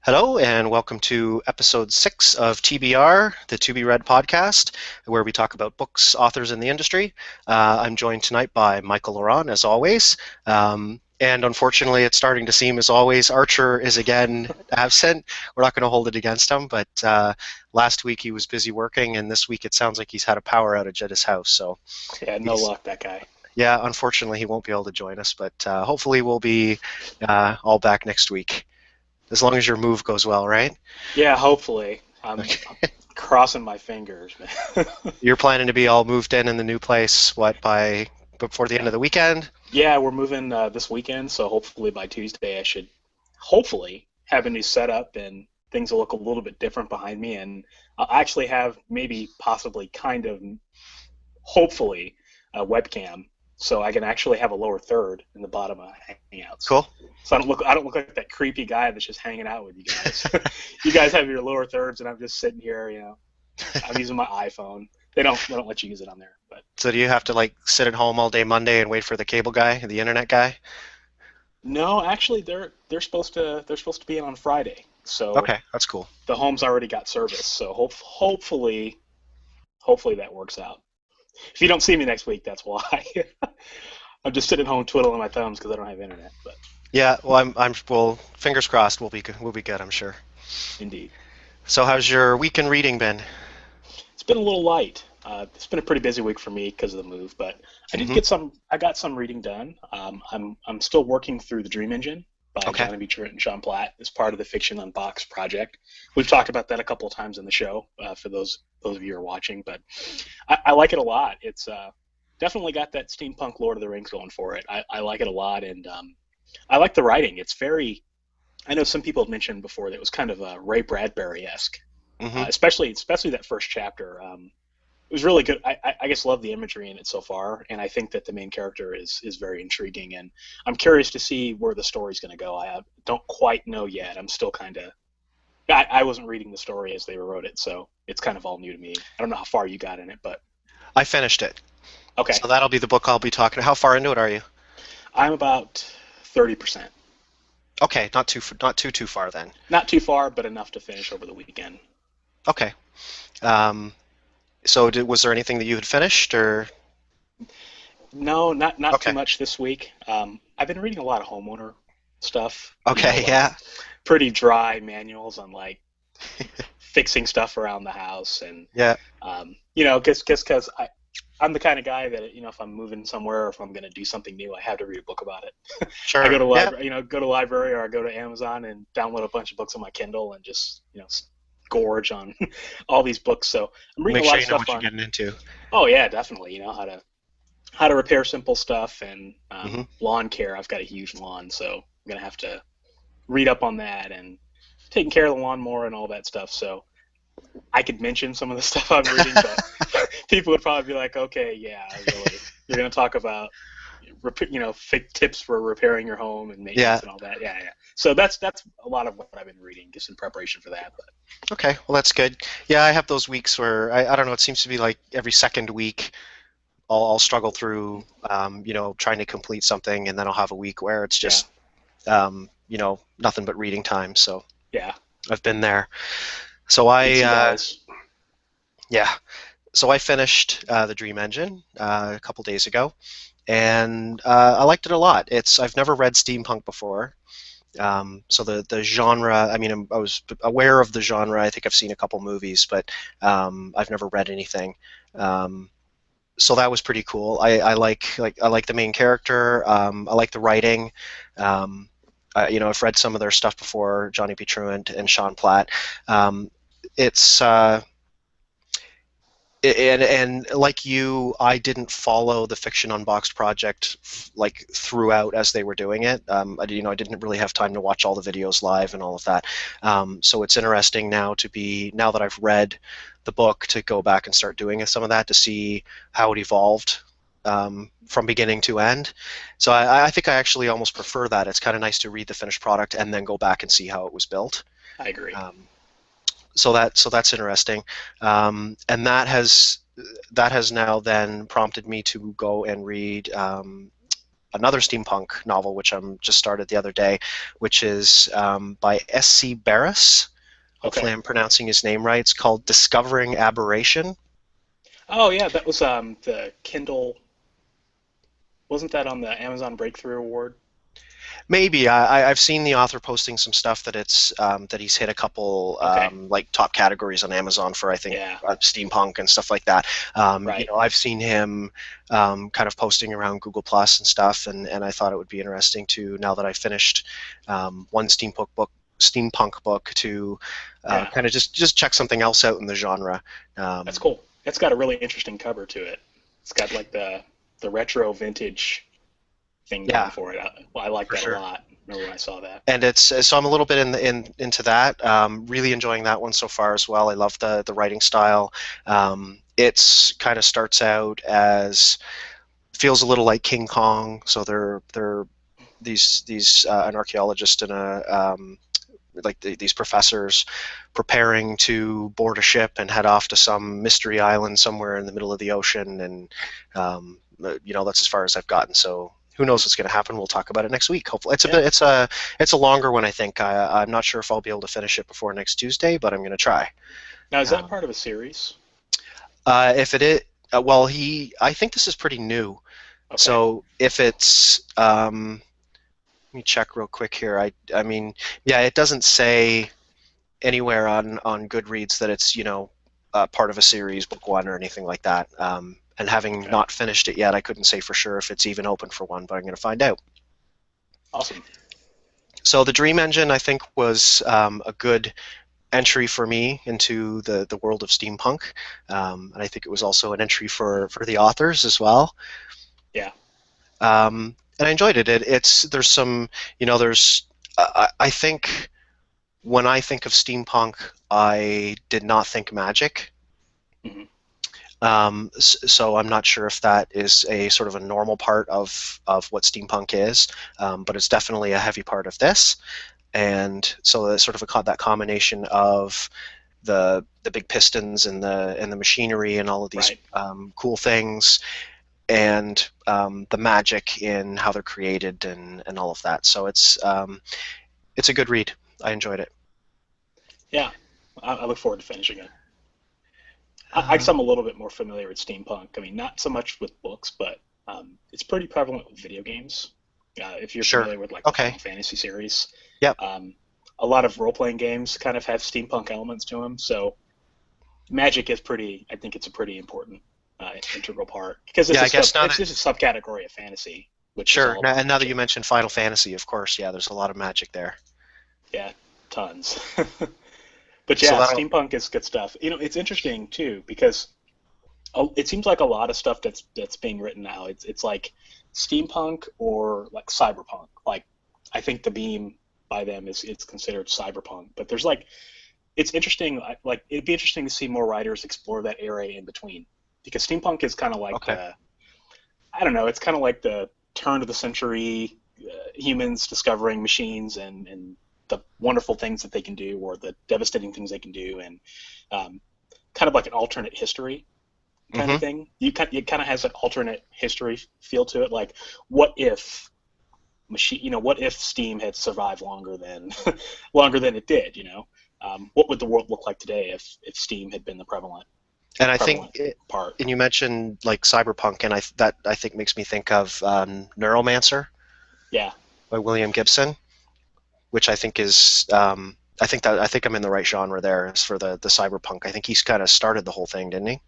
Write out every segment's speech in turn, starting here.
Hello, and welcome to episode 6 of TBR, the To Be Read podcast, where we talk about books, authors, in the industry. I'm joined tonight by Michael Laurent, as always. And unfortunately, it's starting to seem, as always, Archer is again absent. We're not going to hold it against him, but last week he was busy working, and this week it sounds like he's had a power outage at his house. So Yeah, no he's, luck, that guy. yeah, unfortunately, he won't be able to join us, but hopefully we'll be all back next week. As long as your move goes well, right? Yeah, hopefully. I'm Okay. crossing my fingers, man. You're planning to be all moved in the new place, what, by before the end of the weekend? Yeah, we're moving this weekend, so hopefully by Tuesday I should hopefully have a new setup and things will look a little bit different behind me, and I'll actually have maybe possibly kind of hopefully a webcam so I can actually have a lower third in the bottom of Hangouts. Cool. So I don't look like that creepy guy that's just hanging out with you guys. You guys have your lower thirds and I'm just sitting here, I'm using my iPhone. They don't let you use it on there, but So do you have to like sit at home all day Monday and wait for the cable guy, the internet guy? no, actually they're supposed to be in on Friday. So Okay, that's cool. the home's already got service. So hopefully that works out. If you don't see me next week, that's why. I'm just sitting at home twiddling my thumbs because I don't have internet. But Yeah, well, well, fingers crossed, we'll be good, I'm sure. indeed, So how's your weekend reading been? it's been a little light. It's been a pretty busy week for me because of the move, but I did Hmm. get some. I got some reading done. I'm still working through The Dream Engine by Okay. Johnny B. Truitt and Sean Platt as part of the Fiction Unboxed project. We've talked about that a couple of times in the show for those of you who are watching, but I like it a lot. It's definitely got that steampunk Lord of the Rings going for it. I like it a lot, and I like the writing. It's very. I know some people have mentioned before that it was kind of Ray Bradbury esque, Hmm. especially that first chapter. It was really good. I guess love the imagery in it so far, and I think that the main character is very intriguing, and I'm curious to see where the story's going to go. Don't quite know yet. I'm still kind of. I wasn't reading the story as they wrote it, so it's kind of all new to me. I don't know how far you got in it, but I finished it. okay. So that'll be the book I'll be talking. How far into it are you? I'm about 30%. Okay, not too far then. Not too far, but enough to finish over the weekend. Okay. Um, was there anything that you had finished or? No, not too Okay. much this week. I've been reading a lot of homeowner stuff. Okay, Like yeah. pretty dry manuals on like fixing stuff around the house, and Yeah, because I'm the kind of guy that if I'm moving somewhere or if I'm going to do something new, I have to read a book about it. I go sure. to Yeah, library, go to library, or I go to Amazon and download a bunch of books on my Kindle and just gorge on all these books. So I'm reading make a lot sure of you know stuff what you're on. getting into. Oh yeah, definitely. How to repair simple stuff and Hmm. lawn care. I've got a huge lawn, so I'm gonna have to read up on that and taking care of the lawn more and all that stuff. So I could mention some of the stuff I'm reading, but people would probably be like, "Okay, yeah, really, you're gonna talk about fake tips for repairing your home and Yeah. maintenance and all that." Yeah, yeah. So that's a lot of what I've been reading just in preparation for that. But Okay. Well, that's good. Yeah, I have those weeks where I don't know. It seems to be like every second week I'll struggle through, trying to complete something, and then I'll have a week where it's yeah, just, nothing but reading time. So yeah, I've been there. So I, easy guys. yeah. So I finished the Dream Engine a couple days ago, and I liked it a lot. I've never read steampunk before. So the genre, I mean, I was aware of the genre. I think I've seen a couple movies, but I've never read anything. Um, so that was pretty cool. I like the main character. I like the writing. Um, I've read some of their stuff before, Johnny B. Truant and Sean Platt. It's and like you, I didn't follow the Fiction Unboxed project like throughout as they were doing it. I didn't really have time to watch all the videos live and all of that. So it's interesting now that I've read the book to go back and start doing some of that to see how it evolved from beginning to end. So I think I actually almost prefer that. It's kind of nice to read the finished product and then go back and see how it was built. I agree. Um, so that's interesting, and that has now then prompted me to go and read another steampunk novel, which I'm just started the other day, which is by S.C. Barris. Hopefully, Okay. I'm pronouncing his name right. It's called Discovering Aberration. Oh yeah, that was the Kindle. Wasn't that on the Amazon Breakthrough Award? Maybe I've seen the author posting some stuff that it's that he's hit a couple Okay. like top categories on Amazon for I think Yeah. steampunk and stuff like that. Right. I've seen him kind of posting around Google Plus and stuff, and I thought it would be interesting to now that I finished one steampunk book to Yeah. kind of just check something else out in the genre. That's Um, cool. It's got a really interesting cover to it. It's got like the retro vintage thing going yeah, for it. I like for that a sure. lot. Remember when I saw that? And it's so I'm a little bit into that. Really enjoying that one so far as well. I love the writing style. It's kind of starts out as feels a little like King Kong. So they're these an archaeologist and a these professors preparing to board a ship and head off to some mystery island somewhere in the middle of the ocean. And that's as far as I've gotten. So who knows what's going to happen? We'll talk about it next week. Hopefully, Yeah. it's a longer one. I think I'm not sure if I'll be able to finish it before next Tuesday, but I'm going to try. Now, is that Um, part of a series? if it is, well, I think this is pretty new. Okay. So if it's, let me check real quick here. I mean, yeah, it doesn't say anywhere on Goodreads that it's part of a series, book one or anything like that. And having Okay. not finished it yet, I couldn't say for sure if it's even open for one, but I'm going to find out. Awesome. So the Dream Engine, I think, was a good entry for me into the world of steampunk, and I think it was also an entry for the authors as well. Yeah. And I enjoyed it. It's there's some there's I think when I think of steampunk, I did not think magic. Hmm. So I'm not sure if that is a sort of a normal part of what steampunk is, but it's definitely a heavy part of this. And so it's sort of that combination of the big pistons and the machinery and all of these Right. cool things, and the magic in how they're created and all of that. So it's a good read. I enjoyed it. Yeah. I look forward to finishing it. I guess Uh, I'm a little bit more familiar with steampunk. I mean, not so much with books, but it's pretty prevalent with video games. If you're sure. familiar with like the Okay. Final Fantasy series, Yep. um, a lot of role-playing games kind of have steampunk elements to them. So magic is pretty. I think it's a pretty important integral part because Yeah, I guess now it's that just a subcategory of fantasy, which is sure. all And about now that you magic. mentioned Final Fantasy, of course, yeah, there's a lot of magic there. Yeah, tons. But So yeah, that'll steampunk is good stuff. It's interesting too because it seems like a lot of stuff that's being written now. It's like steampunk or like cyberpunk. Like I think the Beam by them is it's considered cyberpunk. But there's like it's interesting. Like it'd be interesting to see more writers explore that area in between because steampunk is kind of like okay. the I don't know. It's kind of like the turn of the century humans discovering machines and the wonderful things that they can do or the devastating things they can do and um, kind of like an alternate history kind of Hmm. thing. It kind of has an alternate history feel to it. Like, what if what if Steam had survived longer than longer than it did? What would the world look like today if Steam had been the And I think, prevalent part? and you mentioned like cyberpunk, and that I think makes me think of Neuromancer Yeah, by William Gibson, which I think is I think I'm in the right genre there as for the cyberpunk. I think he's kind of started the whole thing, didn't he?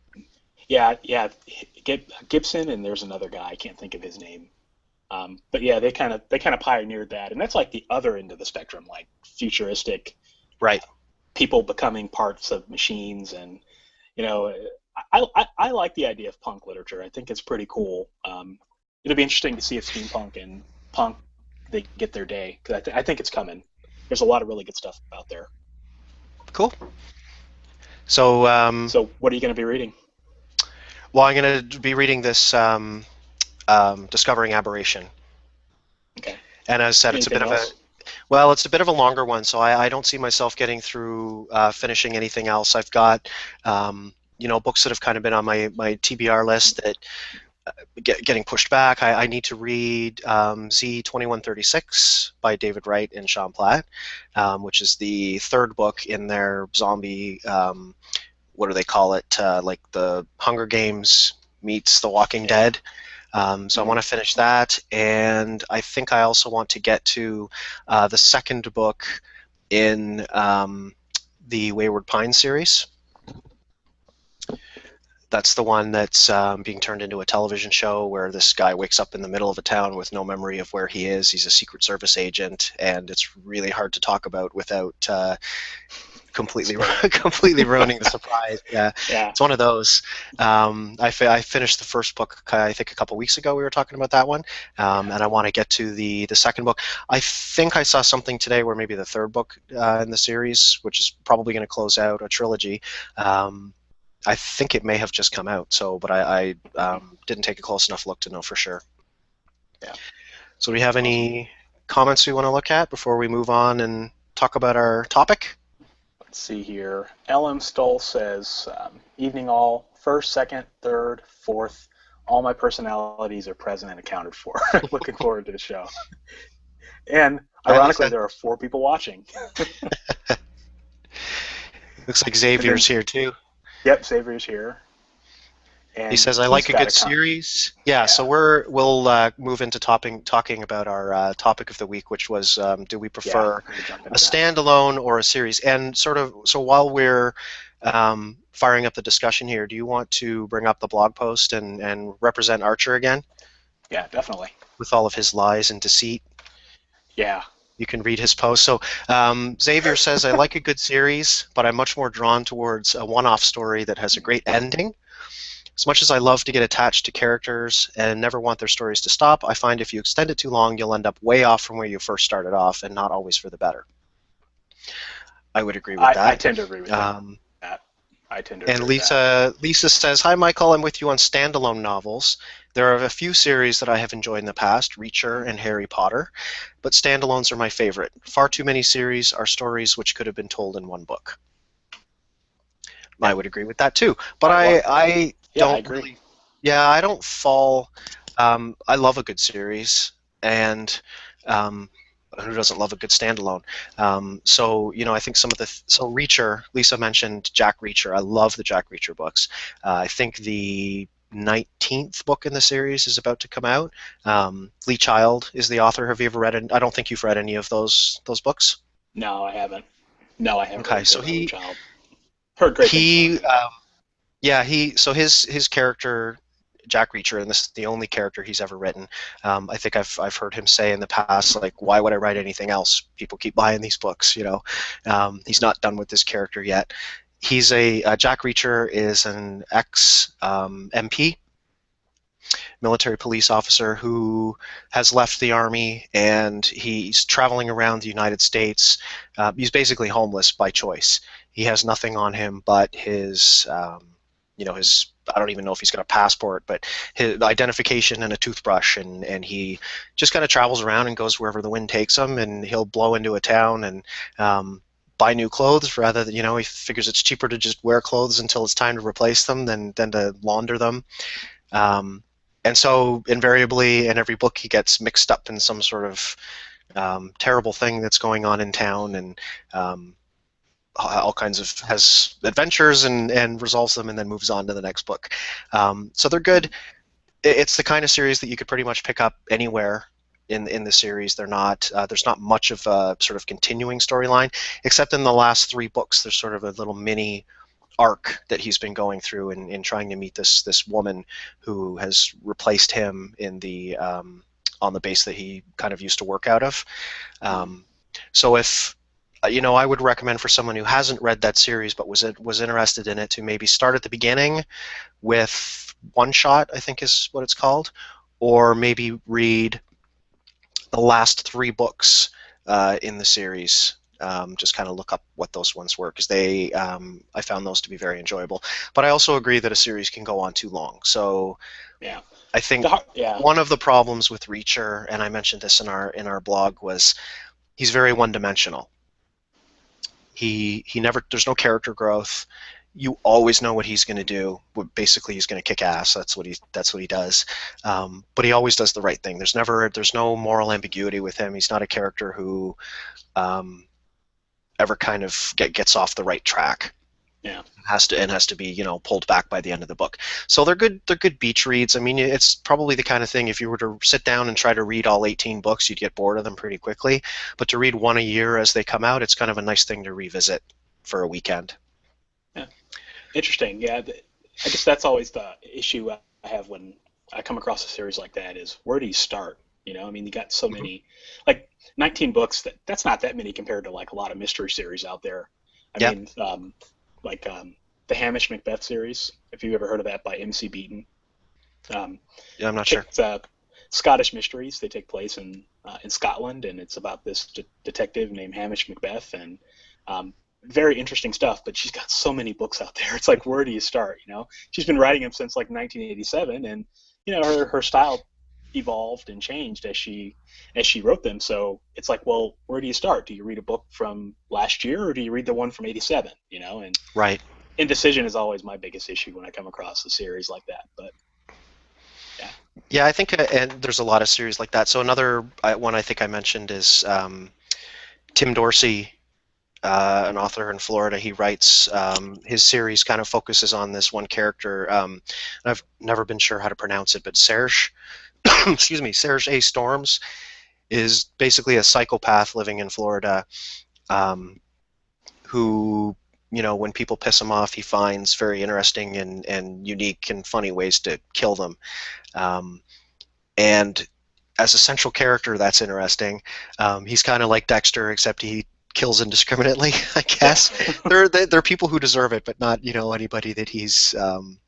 yeah, yeah. Gibson and there's another guy I can't think of his name. But yeah, they kind of pioneered that, and that's like the other end of the spectrum, like futuristic Right. people becoming parts of machines and you know, I like the idea of punk literature. I think it's pretty cool. It'll be interesting to see if steampunk and punk they get their day because I think it's coming. There's a lot of really good stuff out there. Cool. So, So, what are you going to be reading? well, I'm going to be reading this Discovering Aberration, Okay. and as I said, it's a Anything bit of a else? well, it's a bit of a longer one, so I don't see myself getting through finishing anything else. I've got books that have kind of been on my TBR list that getting pushed back. I need to read Z 2136 by David Wright and Sean Platt, which is the third book in their zombie. What do they call it? Like the Hunger Games meets The Walking Yeah. Dead. So I Mm-hmm. want to finish that, and I think I also want to get to the second book in the Wayward Pines series. That's the one that's being turned into a television show where this guy wakes up in the middle of a town with no memory of where he is. He's a Secret Service agent, and it's really hard to talk about without completely Spoiler. completely ruining the surprise. Yeah, Yeah. it's one of those. I finished the first book, I think, a couple weeks ago. We were talking about that one, Yeah. and I want to get to the second book. I think I saw something today where maybe the third book in the series, which is probably going to close out a trilogy. I think it may have just come out, so but I Mm-hmm. didn't take a close enough look to know for sure. Yeah. So, do we have Awesome. any comments we want to look at before we move on and talk about our topic? Let's see here. LM Stoll says, "Evening all. First, second, third, fourth. All my personalities are present and accounted for. Looking forward to the show." And Hi, ironically, Lisa. there are 4 people watching. Looks like And then, Xavier's here too. yep, Xavier's here, He and says, "I he's like a got good a series." Yeah, so yeah, we'll move into talking about our topic of the week, which was do we yeah. prefer We can jump a into that. standalone or a series? And sort of so while we're firing up the discussion here, do you want to bring up the blog post and represent Archer again Yeah, definitely. with all of his lies and deceit? Yeah, You can read his post. So Xavier says, "I like a good series, but I'm much more drawn towards a one-off story that has a great ending. As much as I love to get attached to characters and never want their stories to stop, I find if you extend it too long, you'll end up way off from where you first started off and not always for the better." I would agree with I that. tend to agree with Um, that. I tend to and agree with that. Lisa says, "Hi, Michael. I'm with you on standalone novels. There are a few series that I have enjoyed in the past, Reacher and Harry Potter, but standalones are my favorite. Far too many series are stories which could have been told in one book." I Yeah, would agree with that too. But I well, I yeah, I don't agree. really, yeah, I don't fall. I love a good series, and um, who doesn't love a good standalone? So I think some of so Reacher. Lisa mentioned Jack Reacher. I love the Jack Reacher books. I think the 19th book in the series is about to come out. Lee Child is the author. Have you ever read it? I don't think you've read any of those books. No, I haven't. No, I haven't Okay, read so those Lee Child. Heard great things about he them though. yeah, his character Jack Reacher, and this is the only character he's ever written. I think I've heard him say in the past, like, why would I write anything else? People keep buying these books, you know. He's not done with this character yet. He's Jack Reacher is an ex MP, military police officer who has left the army and he's traveling around the United States. He's basically homeless by choice. He has nothing on him but his I don't even know if he's got a passport, but his identification and a toothbrush, and he just kind of travels around and goes wherever the wind takes him, and he'll blow into a town and buy new clothes rather than he figures it's cheaper to just wear clothes until it's time to replace them than to launder them. Um, and so invariably in every book he gets mixed up in some sort of terrible thing that's going on in town, and all kinds of has adventures and resolves them and then moves on to the next book. So they're good. It's the kind of series that you could pretty much pick up anywhere in the series. They're not there's not much of a sort of continuing storyline, except in the last 3 books. There's sort of a little mini arc that he's been going through in trying to meet this woman who has replaced him in the on the base that he kind of used to work out of. Mm. Um, so if I would recommend for someone who hasn't read that series but was interested in it to maybe start at the beginning with One Shot, I think is what it's called, or maybe read the last 3 books in the series. Just kind of look up what those ones were because I found those to be very enjoyable. But I also agree that a series can go on too long. So Yeah. I think Yeah. one of the problems with Reacher, and I mentioned this in our blog, was he's very one-dimensional. He never there's no character growth. you always know what he's going to do. Basically, he's going to kick ass. That's what he does. But he always does the right thing. There's no moral ambiguity with him. He's not a character who um, ever kind of gets off the right track. Yeah. Has to be pulled back by the end of the book. So they're good beach reads. I mean, it's probably the kind of thing if you were to sit down and try to read all 18 books, you'd get bored of them pretty quickly. But to read one a year as they come out, it's kind of a nice thing to revisit for a weekend. Yeah. Interesting. Yeah. I guess that's always the issue I have when I come across a series like that is where do you start? I mean, you got so Mhm. many, like 19 books. That's not that many compared to like a lot of mystery series out there. I Yeah, mean, like the Hamish Macbeth series. If you've ever heard of that by MC Beaton, um, yeah, I'm not sure. it's Scottish mysteries. They take place in Scotland, and it's about this detective named Hamish Macbeth, and um, very interesting stuff. But she's got so many books out there. It's like, where do you start? She's been writing them since like 1987, and her style evolved and changed as she wrote them. So it's like, well, where do you start? Do you read a book from last year, or do you read the one from '87? And Right. indecision is always my biggest issue when I come across a series like that. But yeah, Yeah, I think, and there's a lot of series like that. So another one I think I mentioned is Tim Dorsey, an author in Florida. He writes his series kind of focuses on this one character. I've never been sure how to pronounce it, but Serge, excuse me, Serge A. Storms is basically a psychopath living in Florida, um, who, when people piss him off, he finds very interesting and unique and funny ways to kill them. Um, and as a central character, that's interesting. He's kind of like Dexter, except he kills indiscriminately. I yeah, guess they're people who deserve it, but not anybody that he's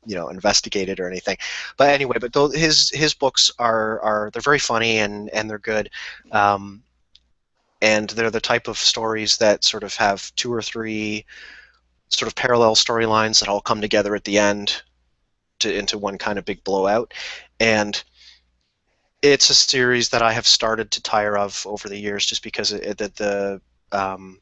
investigated or anything. But anyway, but his books are they're very funny and they're good. Um, and they're the type of stories that sort of have two or three sort of parallel storylines that all come together at the end into one kind of big blowout. And it's a series that I have started to tire of over the years, just because um,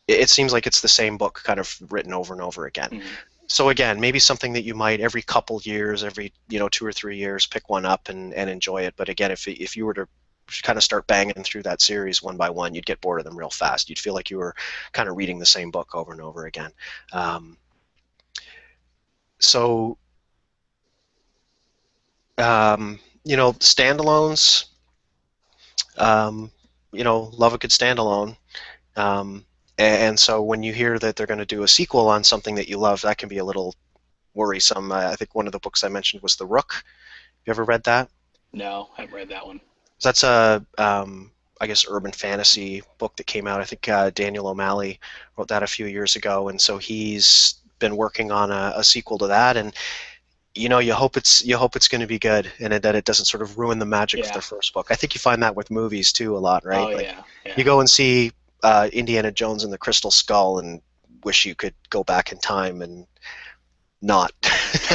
it seems like it's the same book kind of written over and over again. mm-hmm. So again, maybe something that you might every couple years, every 2 or 3 years, pick one up and enjoy it. But again, if you were to kind of start banging through that series one by one, you'd get bored of them real fast. You'd feel like you were kind of reading the same book over and over again. Um, so standalones. Um, love a good standalone. Um, and so when you hear that they're going to do a sequel on something that you love, that can be a little worrisome. I think one of the books I mentioned was The Rook. Have you ever read that? No, I haven't read that one. So that's a, I guess, urban fantasy book that came out. I think Daniel O'Malley wrote that a few years ago, and so he's been working on a sequel to that. And you hope it's going to be good, and that it doesn't sort of ruin the magic of the Yeah. first book. I think you find that with movies too a lot, Oh right? Like yeah, you yeah. go and see Indiana Jones and the Crystal Skull, and wish you could go back in time and not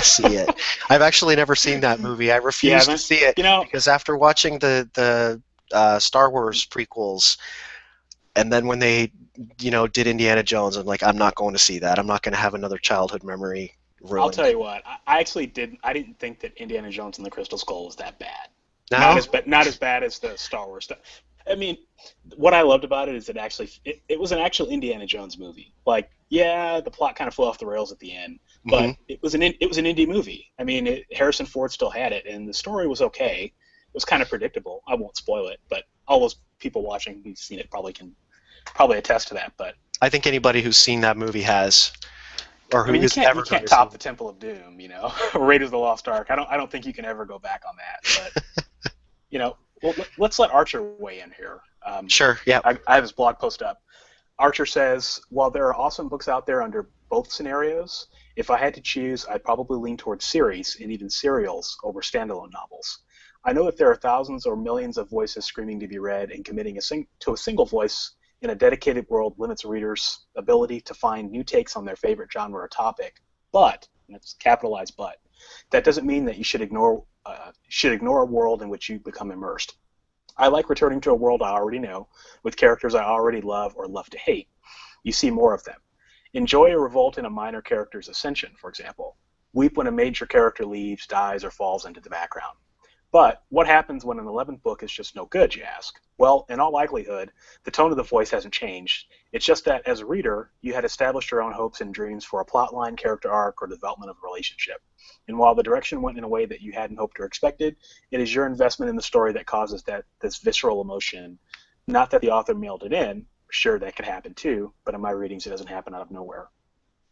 see it. I've actually never seen that movie. I You refuse to haven't? see it You know, because after watching the Star Wars prequels, and then when they did Indiana Jones, I'm like, I'm not going to see that. I'm not going to have another childhood memory I'll ruined. tell you what. I actually didn't. I didn't think that Indiana Jones and the Crystal Skull was that bad. No? Not as bad as the Star Wars stuff. I mean, what I loved about it is it was an actual Indiana Jones movie. Like, yeah, the plot kind of flew off the rails at the end, Hmm. but it was an indie movie. I mean, Harrison Ford still had it, and the story was okay. It was kind of predictable. I won't spoil it, but all those people watching who've seen it probably can attest to that. But I think anybody who's seen that movie has, or I who mean, is you ever going can't to see top it. the Temple of Doom, Raiders of the Lost Ark. I don't think you can ever go back on that. But well, let's let Archer weigh in here. Sure, yeah. I have his blog post up. Archer says, while there are awesome books out there under both scenarios, if I had to choose, I'd probably lean towards series and even serials over standalone novels. I know that there are thousands or millions of voices screaming to be read, and committing to a single voice in a dedicated world limits readers' ability to find new takes on their favorite genre or topic. But, and it's capitalized but, that doesn't mean that you should ignore a world in which you become immersed. I like returning to a world I already know, with characters I already love or love to hate. You see more of them. Enjoy a revolt in a minor character's ascension, for example. Weep when a major character leaves, dies, or falls into the background. But what happens when an 11th book is just no good, you ask? Well, in all likelihood, the tone of the voice hasn't changed. It's just that as a reader, you had established your own hopes and dreams for a plotline, character arc, or development of a relationship. And while the direction went in a way that you hadn't hoped or expected, it is your investment in the story that causes this visceral emotion. Not that the author mailed it in. Sure, that could happen too, but in my readings, it doesn't happen out of nowhere.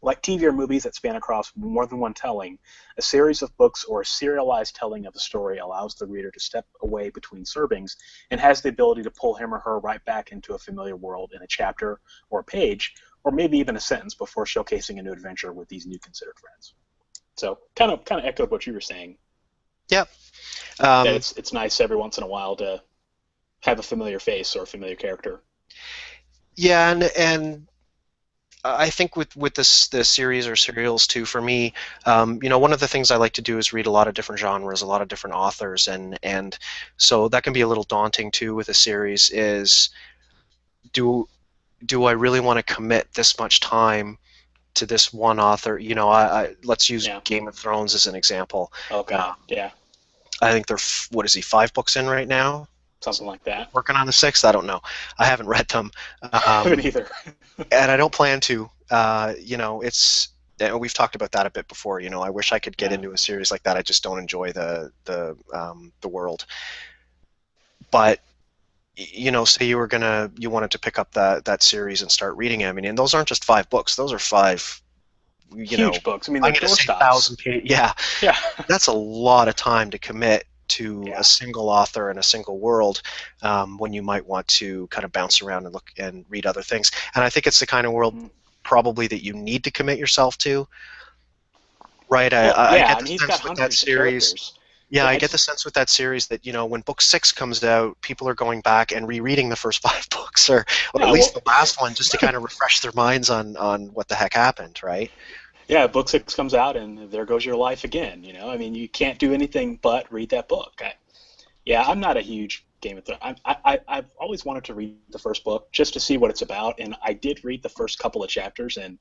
Like TV or movies that span across more than one telling, a series of books or a serialized telling of a story allows the reader to step away between servings and has the ability to pull him or her right back into a familiar world in a chapter or a page, or maybe even a sentence before showcasing a new adventure with these new considered friends. So kind of echoed what you were saying, Yep. that Um, it's nice every once in a while to have a familiar face or a familiar character. yeah, and I think with the series or serials too, for me, one of the things I like to do is read a lot of different genres, a lot of different authors, and so that can be a little daunting too with a series. Is do do I really want to commit this much time to this one author? Let's use Yeah. Game of Thrones as an example. Oh Uh, God. Yeah. I think they're what is he 5 books in right now? Something like that. Working on the sixth. I don't know. I haven't read them. I haven't Um, either. and I don't plan to. It's and we've talked about that a bit before. I wish I could get Yeah. into a series like that. I just don't enjoy the world. But say you wanted to pick up that series and start reading it. I mean, and those aren't just 5 books; those are five. Huge books. I mean, I'm they're going to say doorstops. 1,000 page. Yeah, Yeah. that's a lot of time to commit to a Yeah. single author and a single world, when you might want to kind of bounce around and look and read other things. And I think it's the kind of world Hmm. probably that you need to commit yourself to, right? Well, I yeah. get I the mean, he's got sense with that hundreds of series. characters. Yeah, Yeah. I I get the just. sense with that series that when book six comes out, people are going back and rereading the first 5 books, or at Yeah. least Well. the last one, just to kind of refresh their minds on what the heck happened, right? Yeah. Book six comes out, and there goes your life again. I mean, you can't do anything but read that book. Yeah. I'm not a huge Game of Thrones. I've always wanted to read the first book just to see what it's about, and I did read the first couple of chapters, and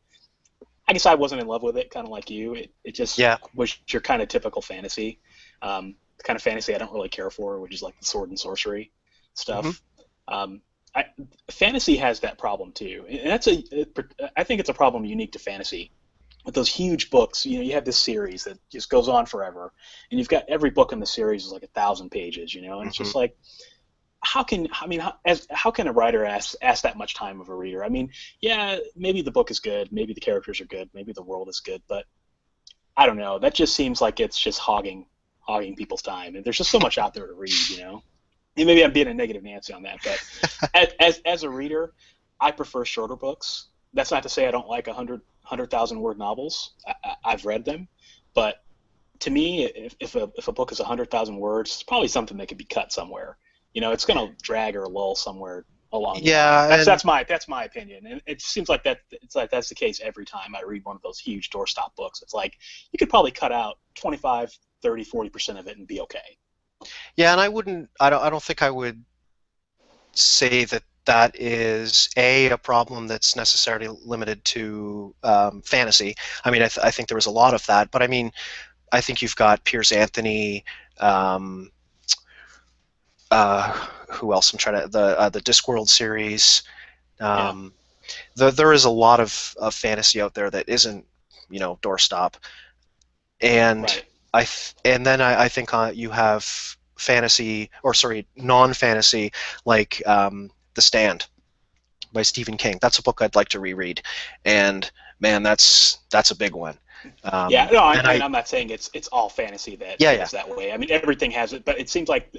I guess I wasn't in love with it, kind of like you. It just Yeah. was your kind of typical fantasy, the kind of fantasy I don't really care for, which is like the sword and sorcery Hmm. stuff. Um, I, Fantasy has that problem too, and I think it's a problem unique to fantasy. With those huge books, you have this series that just goes on forever, and you've got every book in the series is like 1,000 pages, and it's Hmm. just like how can a writer ask that much time of a reader? I mean, yeah, maybe the book is good, maybe the characters are good, maybe the world is good, but I don't know. That just seems like it's just hogging people's time, and there's just so much out there to read. And maybe I'm being a negative Nancy on that, but as a reader, I prefer shorter books. That's not to say I don't like 100,000 word novels. I've read them, but to me, if a book is 100,000 words, it's probably something that could be cut somewhere. It's going to drag or lull somewhere along the line. Yeah, That's my opinion, and it seems like that. It's like that's the case every time I read one of those huge doorstop books. It's like you could probably cut out 25, 30, 40% of it and be okay. yeah, and I don't think I would say that is a problem that's necessarily limited to fantasy. I mean, I think there was a lot of that, but I mean, I think you've got Piers Anthony. Um, uh, who else? I'm trying to the Discworld series. Yeah, Um, there is a lot of fantasy out there that isn't doorstop, and right. and then I think you have fantasy, or sorry, non-fantasy, like The Stand by Stephen King. That's a book I'd like to reread, and man, that's a big one. Yeah, no, And and I'm not saying it's all fantasy yeah, that yeah, is that way. I mean, everything has it, but it seems like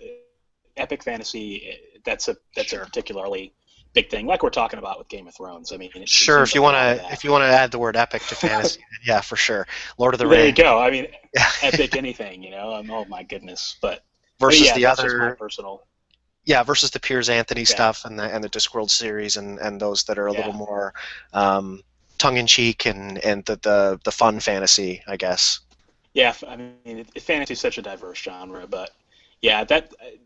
epic fantasy that's a sure. particularly big thing, like we're talking about with Game of Thrones. I mean, it Sure, seems if you like a want lot of to that. if you want to add the word epic to fantasy, then yeah, for sure. Lord of the There you Rings. go. I mean, Yeah. epic anything, oh my goodness. But versus yeah, the that's just my other personal. yeah, versus the Piers Anthony Yeah, stuff and the Discworld series and those that are a little yeah, more um, tongue in cheek and the fun fantasy, I guess. yeah. I mean, fantasy is such a diverse genre, but yeah,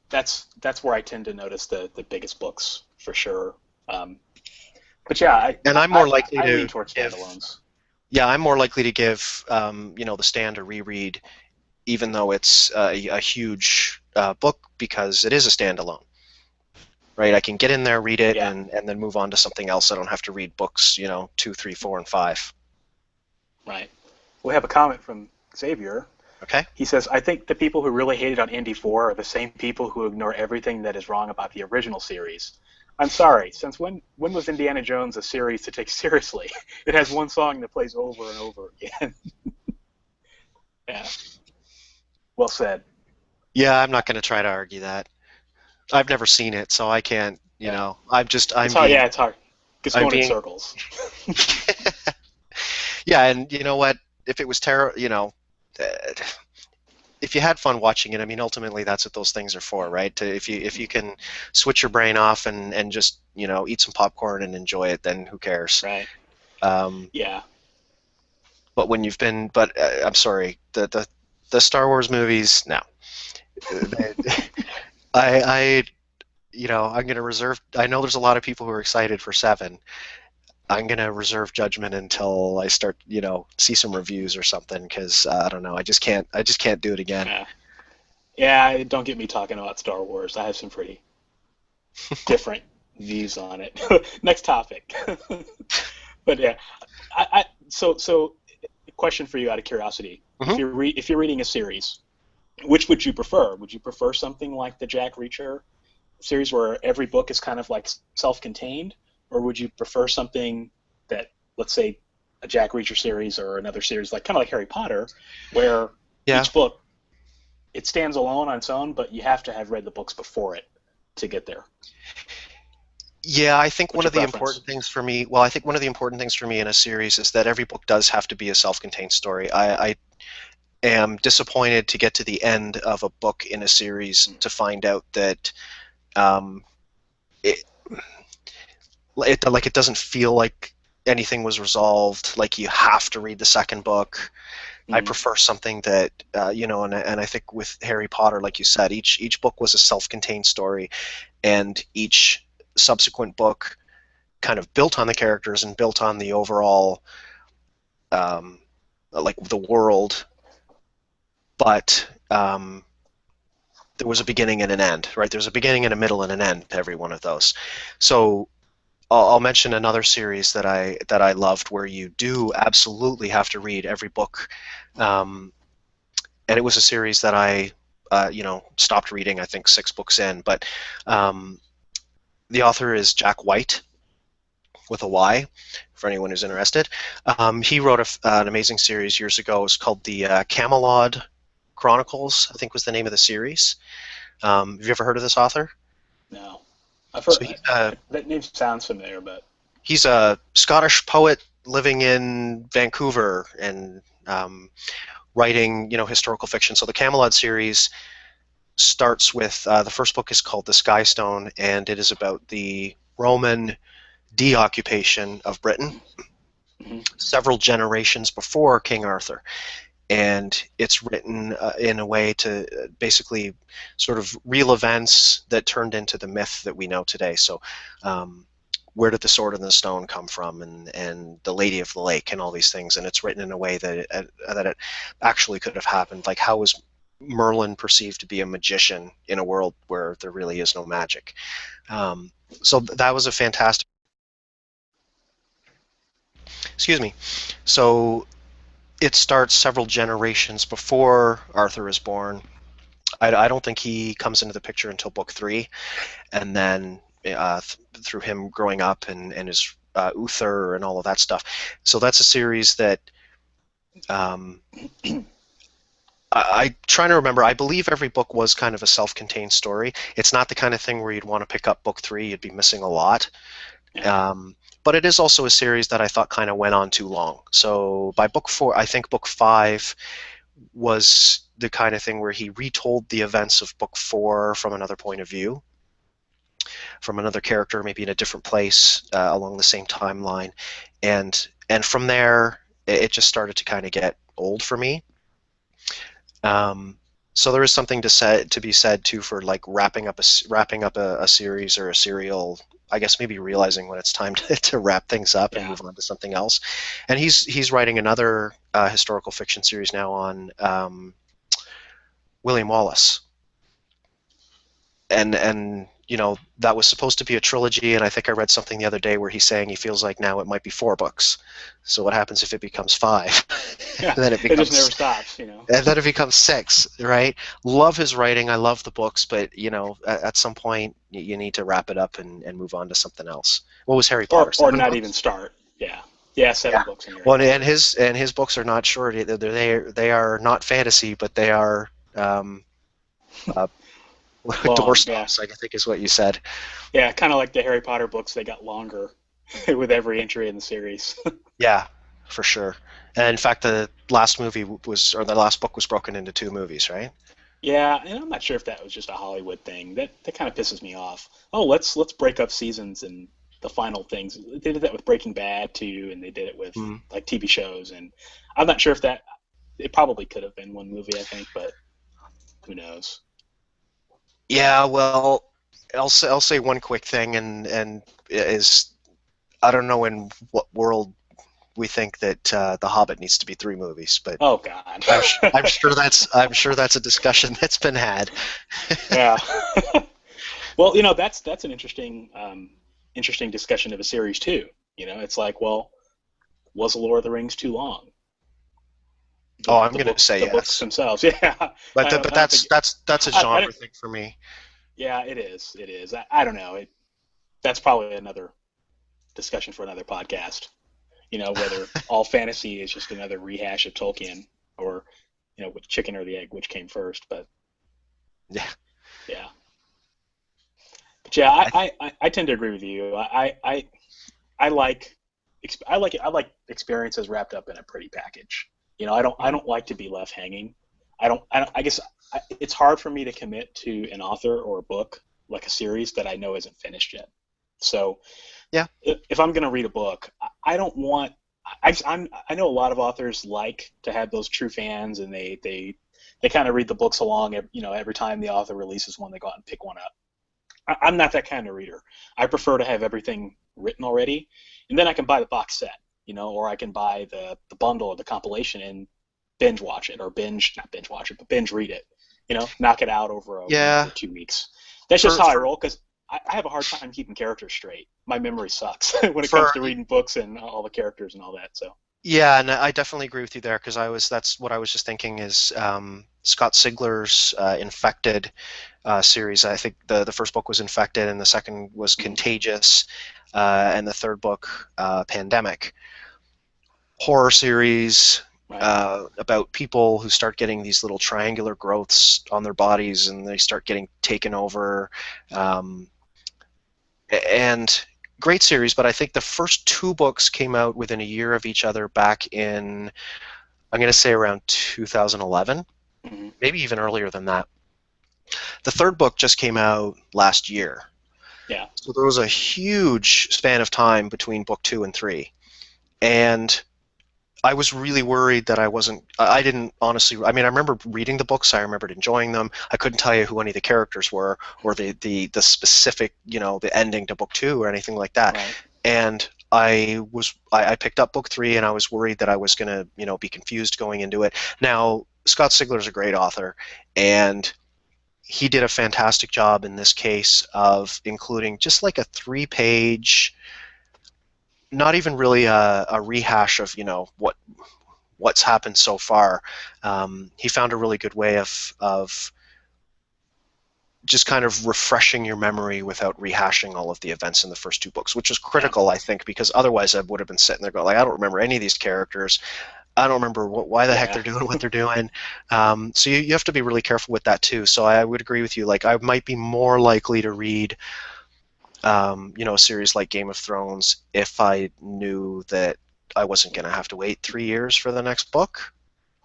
that's where I tend to notice the biggest books for sure. Um, But yeah, And I'm more likely I lean to towards give, standalones. yeah, I'm more likely to give, The Stand a reread, even though it's a huge book, because it is a standalone, right? I can get in there, read it, Yeah, and then move on to something else. I don't have to read books, two, three, four, and five. right. We have a comment from Xavier. Okay. He says, I think the people who really hated on Indy 4 are the same people who ignore everything that is wrong about the original series. I'm sorry, since when was Indiana Jones a series to take seriously? It has one song that plays over and over again. Yeah, well said. Yeah, I'm not going to try to argue that. I've never seen it, so I can't. Yeah, it's I'm hard. Yeah, being, it's hard. It's I'm going in being. circles. Yeah, and you know what? If it was terrible, if you had fun watching it, I mean, ultimately that's what those things are for, right? If you can switch your brain off and just eat some popcorn and enjoy it, then who cares? Right. Um, Yeah. but when you've been, but I'm sorry, the Star Wars movies, no. They- I I'm gonna reserve. I know there's a lot of people who are excited for seven. I'm gonna reserve judgment until I start, see some reviews or something, because I don't know. I just can't do it again. Yeah. Yeah. Don't get me talking about Star Wars. I have some pretty different views on it. Next topic. But yeah, so question for you out of curiosity: Hmm. if you're reading a series, which would you prefer? Would you prefer something like the Jack Reacher series, where every book is kind of like self-contained, or would you prefer something that, let's say, a Jack Reacher series or another series like kind of like Harry Potter, where Yeah. each book it stands alone on its own, but you have to have read the books before it to get there? Yeah, I think What's one your of the preference? important things for me, well, I think one of the important things for me in a series is that every book does have to be a self-contained story. I am disappointed to get to the end of a book in a series to find out that um, it, it doesn't feel like anything was resolved. Like you have to read the second book. I Mm-hmm. prefer something that and I think with Harry Potter, like you said, each book was a self-contained story, and each subsequent book kind of built on the characters and built on the overall um, like the world, but there was a beginning and an end, right? There's a beginning and a middle and an end to every one of those. So I'll mention another series that I loved, where you do absolutely have to read every book, um, and it was a series that I stopped reading, I think, 6 books in, but um, the author is Jack White, with a Y, for anyone who's interested. He wrote an amazing series years ago. It was called the Camelot Chronicles, I think was the name of the series. Have you ever heard of this author? No, I've heard So that name sounds familiar, but he's a Scottish poet living in Vancouver and writing, historical fiction. So the Camelot series starts with the first book is called The Sky Stone, and it is about the Roman deoccupation of Britain mm-hmm. several generations before King Arthur. And it's written in a way to basically sort of real events that turned into the myth that we know today. So, where did the sword and the stone come from, and the Lady of the Lake, and all these things? And it's written in a way that it actually could have happened. Like, how was Merlin perceived to be a magician in a world where there really is no magic? So that was a fantastic. Excuse me. So it starts several generations before Arthur is born. I don't think he comes into the picture until book 3, and then through him growing up and his Uther and all of that stuff. So that's a series that um, I trying to remember. I believe every book was kind of a self-contained story. It's not the kind of thing where you'd want to pick up book 3; you'd be missing a lot. Yeah. But it is also a series that I thought kind of went on too long. So by book 4, I think book 5 was the kind of thing where he retold the events of book 4 from another point of view, from another character, maybe in a different place along the same timeline, and from there it just started to kind of get old for me. Um, so there is something to be said too for like wrapping up a series or a serial I guess maybe realizing when it's time to wrap things up and Yeah. move on to something else. And he's writing another historical fiction series now on William Wallace, and that was supposed to be a trilogy, and I think I read something the other day where he's saying he feels like now it might be 4 books. So what happens if it becomes 5? Yeah. and then it It just becomes never stops. and then it becomes 6, right? Love his writing, I love the books, but at some point you need to wrap it up and move on to something else. What was Harry Potter? Or Seven not even books? start. Yeah. Yeah, Yeah. 7 books in Harry Well, and Potter. his books are not short. They are not fantasy, but they are uh, Long, yeah. doorstops, I think is what you said. Yeah, kind of like the Harry Potter books, they got longer with every entry in the series. Yeah, for sure. And in fact, the last book was broken into 2 movies, right? Yeah, and I'm not sure if that was just a Hollywood thing. That kind of pisses me off. Oh, let's break up seasons and the final things. They did that with Breaking Bad too, and they did it with Mm. like TV shows. And I'm not sure if that it probably could have been one movie, I think, but who knows? Yeah, well, I'll say one quick thing, and is I don't know in what world we think that The Hobbit needs to be 3 movies, but Oh God. I'm sure that's a discussion that's been had. Yeah. Well, that's an interesting discussion of a series too. It's like, well, was The Lord of the Rings too long? Oh, The I'm the gonna books say the books yes, themselves. Yeah. but I th- don't but I don't that's think that's that's a I genre didn't, thing for me. yeah, it is. It is. I don't know. That's probably another discussion for another podcast. Whether all fantasy is just another rehash of Tolkien or with chicken or the egg, which came first. But Yeah, yeah. But yeah, I th- I tend to agree with you. I like I like experiences wrapped up in a pretty package. I don't like to be left hanging. I guess it's hard for me to commit to an author or a book like a series that I know isn't finished yet. So yeah, if I'm going to read a book, I don't want. I know a lot of authors like to have those true fans, and they kind of read the books along. Every time the author releases one, they go out and pick one up. I'm not that kind of reader. I prefer to have everything written already, and then I can buy the box set, or I can buy the bundle or the compilation and binge watch it, or not binge watch it, but binge read it. Knock it out over a week yeah. or 2 weeks. That's just For how I for roll because I have a hard time keeping characters straight. My memory sucks when it comes for to reading books and all the characters and all that. So Yeah, and I definitely agree with you there because that's what I was just thinking is Scott Sigler's Infected series. I think the first book was Infected, and the second was mm, Contagious, and the third book Pandemic. Horror series right, about people who start getting these little triangular growths on their bodies, and they start getting taken over. Um, and great series, but I think the first 2 books came out within a year of each other back in, I'm going to say around 2011, mm, maybe even earlier than that. The third book just came out last year. yeah, So there was a huge span of time between book 2 and 3. And I was really worried that I didn't honestly, I mean, I remember reading the books, I remembered enjoying them. I couldn't tell you who any of the characters were or the specific, the ending to book 2 or anything like that. right, And I picked up book 3 and I was worried that I was going to, be confused going into it. Now, Scott Sigler is a great author, and he did a fantastic job in this case of including just like a 3-page, not even really a rehash of what's happened so far. He found a really good way of just kind of refreshing your memory without rehashing all of the events in the first 2 books, which is yeah, critical, I think, because otherwise I would have been sitting there going, like, I don't remember any of these characters. I don't remember why the heck yeah, they're doing what they're doing. So you have to be really careful with that too. So I would agree with you. Like I might be more likely to read, a series like Game of Thrones if I knew that I wasn't going to have to wait 3 years for the next book.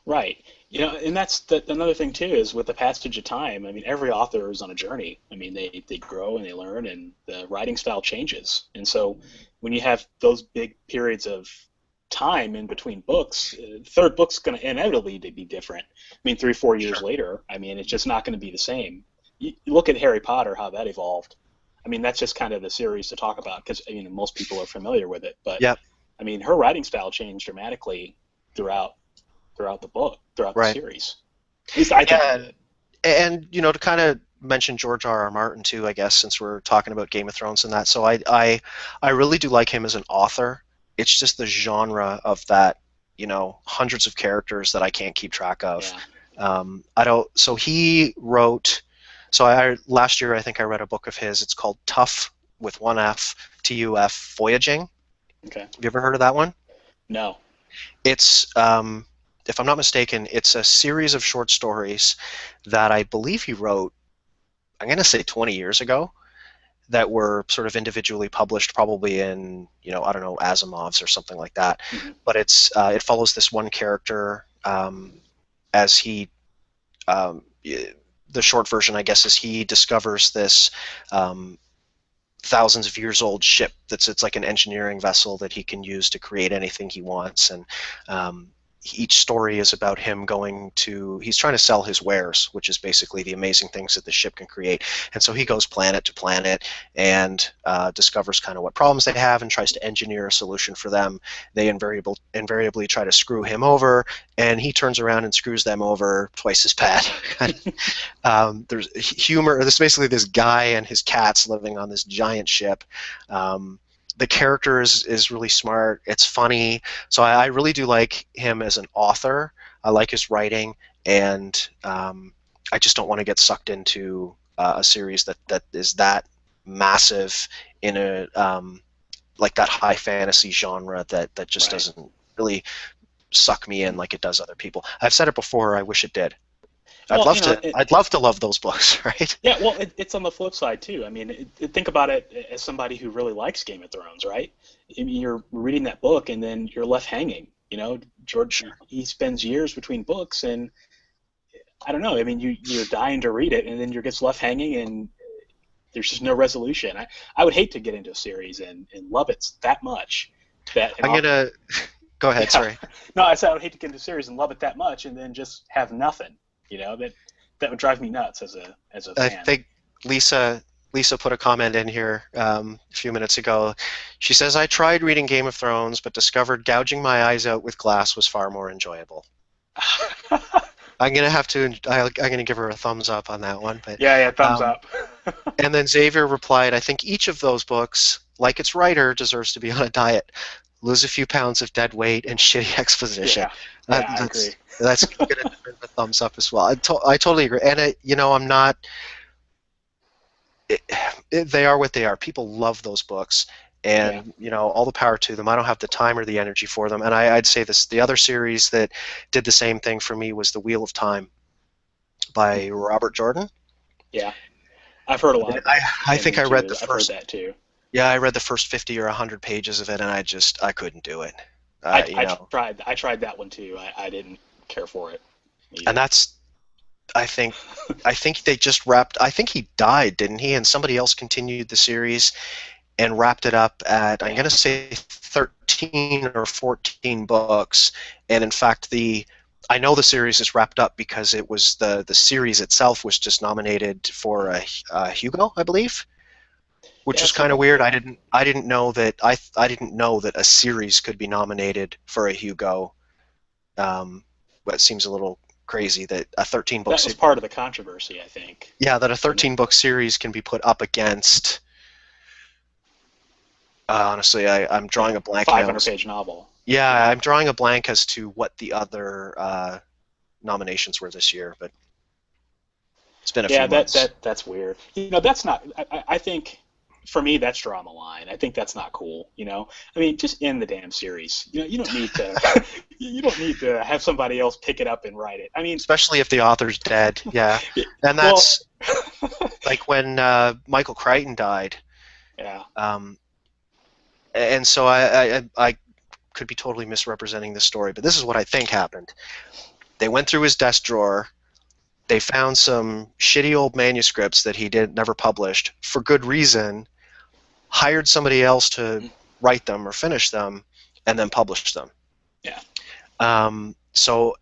right. And that's another thing too is with the passage of time. I mean, every author is on a journey. I mean, they grow and they learn, and the writing style changes. And so, when you have those big periods of time in between books, third book's going to inevitably be different. I mean, 3, 4 years Sure. later, I mean, it's just not going to be the same. You look at Harry Potter, how that evolved. I mean, that's just kind of the series to talk about because most people are familiar with it. But Yep. I mean, her writing style changed dramatically throughout throughout the Right. series. At least I think it Yeah, did. and to kind of mention George R. R. Martin too, I guess, since we're talking about Game of Thrones and that. So I really do like him as an author. It's just the genre of that, hundreds of characters that I can't keep track of. Yeah. I don't. So he wrote. So I last year I think I read a book of his. It's called Tough with one F, TUF Voyaging. Have Okay. you ever heard of that one? No. It's if I'm not mistaken, it's a series of short stories that I believe he wrote, I'm going to say 20 years ago, that were sort of individually published, probably in, I don't know, Asimov's or something like that. Hmm. But it follows this one character as he, the short version, I guess, is he discovers this um, thousands of years old ship it's like an engineering vessel that he can use to create anything he wants, and um, each story is about him he's trying to sell his wares, which is basically the amazing things that the ship can create. And so he goes planet to planet and discovers kind of what problems they have and tries to engineer a solution for them. They invariably try to screw him over, and he turns around and screws them over twice as bad. There's humor. This is basically this guy and his cats living on this giant ship. The character is really smart. It's funny. So I really do like him as an author. I like his writing, and I just don't want to get sucked into a series that is that massive in a like that high fantasy genre that just Right. doesn't really suck me in like it does other people. I've said it before. I wish it did. I'd Well, love to. I'd love to love those books, right? yeah. Well, it's on the flip side too. I mean, think about it as somebody who really likes Game of Thrones, right? I mean, you're reading that book and then you're left hanging. George, Sure. he spends years between books, and I don't know. I mean, you're dying to read it, and then you're gets left hanging, and there's just no resolution. I would hate to get into a series and love it that much that and I'm I'll, gonna go ahead. yeah. Sorry. No, I said I would hate to get into a series and love it that much, and then just have nothing. That would drive me nuts as a I fan. think Lisa Lisa put a comment in here a few minutes ago. She says, "I tried reading Game of Thrones, but discovered gouging my eyes out with glass was far more enjoyable." I'm gonna have to. I'm gonna give her a thumbs up on that one. But Yeah, yeah, thumbs um, up. and then Xavier replied, "I think each of those books, like its writer, deserves to be on a diet. Lose a few pounds of dead weight and shitty exposition." Yeah, yeah, I agree. That's gonna deserve a thumbs up as well. I totally agree. And I'm not. They are what they are. People love those books, Yeah. and all the power to them. I don't have the time or the energy for them. And I'd say this: the other series that did the same thing for me was The Wheel of Time by Robert Jordan. Yeah. I've heard a lot I, about I him think and I read too. the I've heard first. that too. Yeah, I read the first 50 or 100 pages of it, and I couldn't do it. I, You I know, tried that one too. I didn't care for it and either. that's I think I think they just wrapped. I think he died, didn't he? And somebody else continued the series and wrapped it up at, I'm Yeah. going to say, 13 or 14 books. And in fact, I know the series is wrapped up because it was the series itself was just nominated for a Hugo, I believe, which Yeah, is kind of something. weird. Yeah. I didn't know that I didn't know that a series could be nominated for a Hugo. But it seems a little crazy that a 13 book That was part of the controversy, I think. yeah, that a When that 13 book series can be put up against. Honestly, I'm Yeah, drawing a a blank now. 500-page novel. Yeah, Yeah. I'm drawing a blank as to what the other nominations were this year, but it's been a Yeah, few that months. that that's weird. That's not. I think for me that's drawing the line. I think that's not cool. I mean, just end the damn series. You don't need to. You don't need to have somebody else pick it up and write it. I mean, Especially if the author's dead. Yeah, and well, that's like when Michael Crichton died. yeah, Um, and so I could be totally misrepresenting this story, but this is what I think happened. They went through his desk drawer. They found some shitty old manuscripts that he did never published for good reason, hired somebody else to write them or finish them, and then published them. yeah. So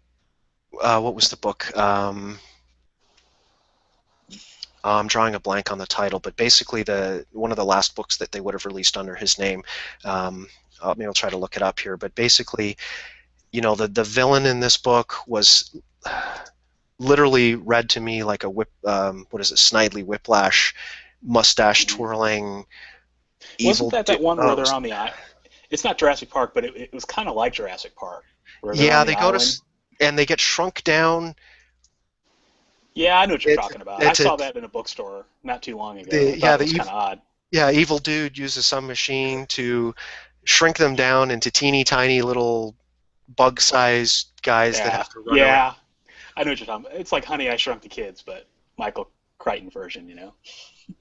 what was the book? I'm drawing a blank on the title, but basically the one of the last books that they would have released under his name. Maybe I'll try to look it up here, but basically, the villain in this book was literally read to me like a what is it, Snidely Whiplash, mustache Mhm. twirling, Wasn't evil. that one where Oh, they're on the island? It's not Jurassic Park, but it was kind of like Jurassic Park, where they're on yeah, the they go to island. and they get shrunk down. Yeah, I know what you're It's talking about. I it's saw it's that in a bookstore not too long ago. the I thought yeah it was kind of odd. evil dude uses some machine to shrink them down into teeny tiny little bug-sized guys that Yeah, have to run around. yeah, I know what you're talking about. It's like Honey, I Shrunk the Kids, but Michael Crichton version, you know?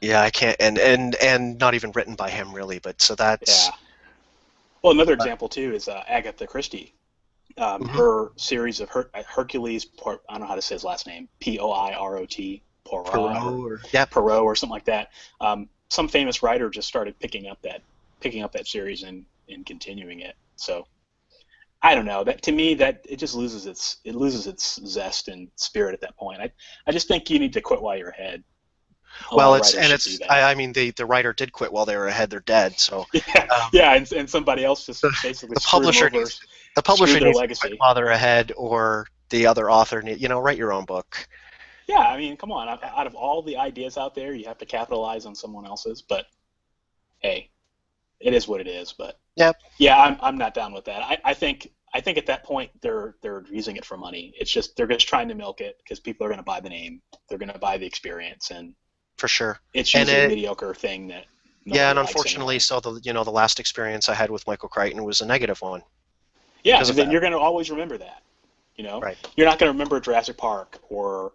Yeah, I can't, and not even written by him really, but so that's. Yeah. Well, another example too is Agatha Christie. Mhm. Her series of Hercules, I don't know how to say his last name, Poirot or Perot or yep. Perot or something like that. Some famous writer just started picking up that series and continuing it. So I don't know. That to me, that it loses its zest and spirit at that point. I just think you need to quit while you're ahead. A lot Well, of it's writers and should do it's that. I mean the writer did quit while they were ahead. They're dead. So Yeah, um, yeah, and somebody else just the basically the screwed them publisher over, needs the publisher screwed their needs to quit legacy. while they're ahead, or the other author write your own book. Yeah, I mean, come on. Out of all the ideas out there, you have to capitalize on someone else's. But hey, it is what it is. But Yep, yeah, I'm not down with that. I think at that point they're using it for money. It's just they're just trying to milk it because people are going to buy the name, they're going to buy the experience, and for sure. it's And usually a it mediocre thing that Yeah, nobody and likes unfortunately, anyway. so the last experience I had with Michael Crichton was a negative one Yeah, because and of then that. you're going to always remember that. You know, Right. you're not going to remember Jurassic Park or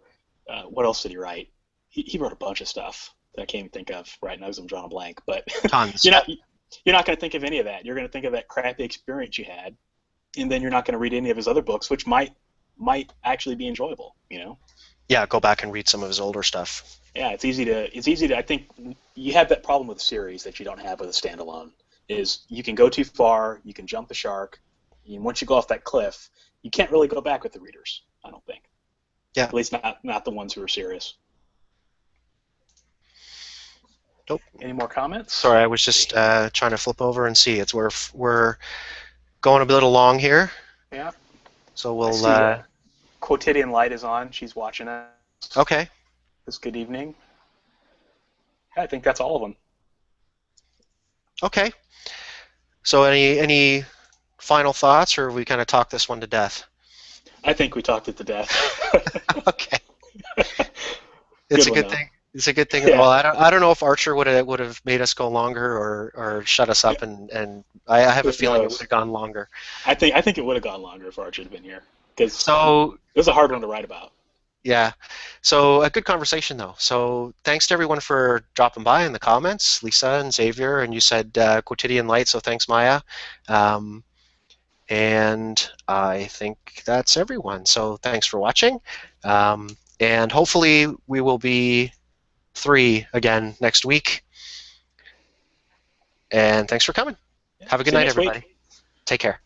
what else did he write? He wrote a bunch of stuff that I can't even think of right now because I'm drawing a blank. But Tons. you're Yep. not you're not going to think of any of that. You're going to think of that crappy experience you had, and then you're not going to read any of his other books, which might actually be enjoyable. You know, Yeah, go back and read some of his older stuff. yeah, it's easy to. I think you have that problem with a series that you don't have with a standalone. Is you can go too far, you can jump the shark, and once you go off that cliff, you can't really go back with the readers. I don't think. Yeah. At least not the ones who are serious. Nope. Any more comments? Sorry, I was Let's see. just trying to flip over and see. It's we're going a little long here, Yeah, so I we'll. see. Quotidian Light is on. She's watching us Okay. this good evening. Yeah, I think that's all of them. Okay. So any final thoughts, or we kind of talk this one to death? I think we talked it to death. Okay. It's Good a one good though. thing. It's a good thing. Yeah, Well, I don't know if Archer would have made us go longer or shut us up, and I have a who feeling it would knows? have gone longer. I think it would have gone longer if Archie had been here because So it was a hard one to write about. yeah, so a good conversation though. So thanks to everyone for dropping by in the comments, Lisa and Xavier, and you said Quotidian Light, so thanks Maya. Um, and I think that's everyone. So thanks for watching, and hopefully we will be three again next week. And thanks for coming. Yeah. Have a good See you night, next everybody. week. Take care.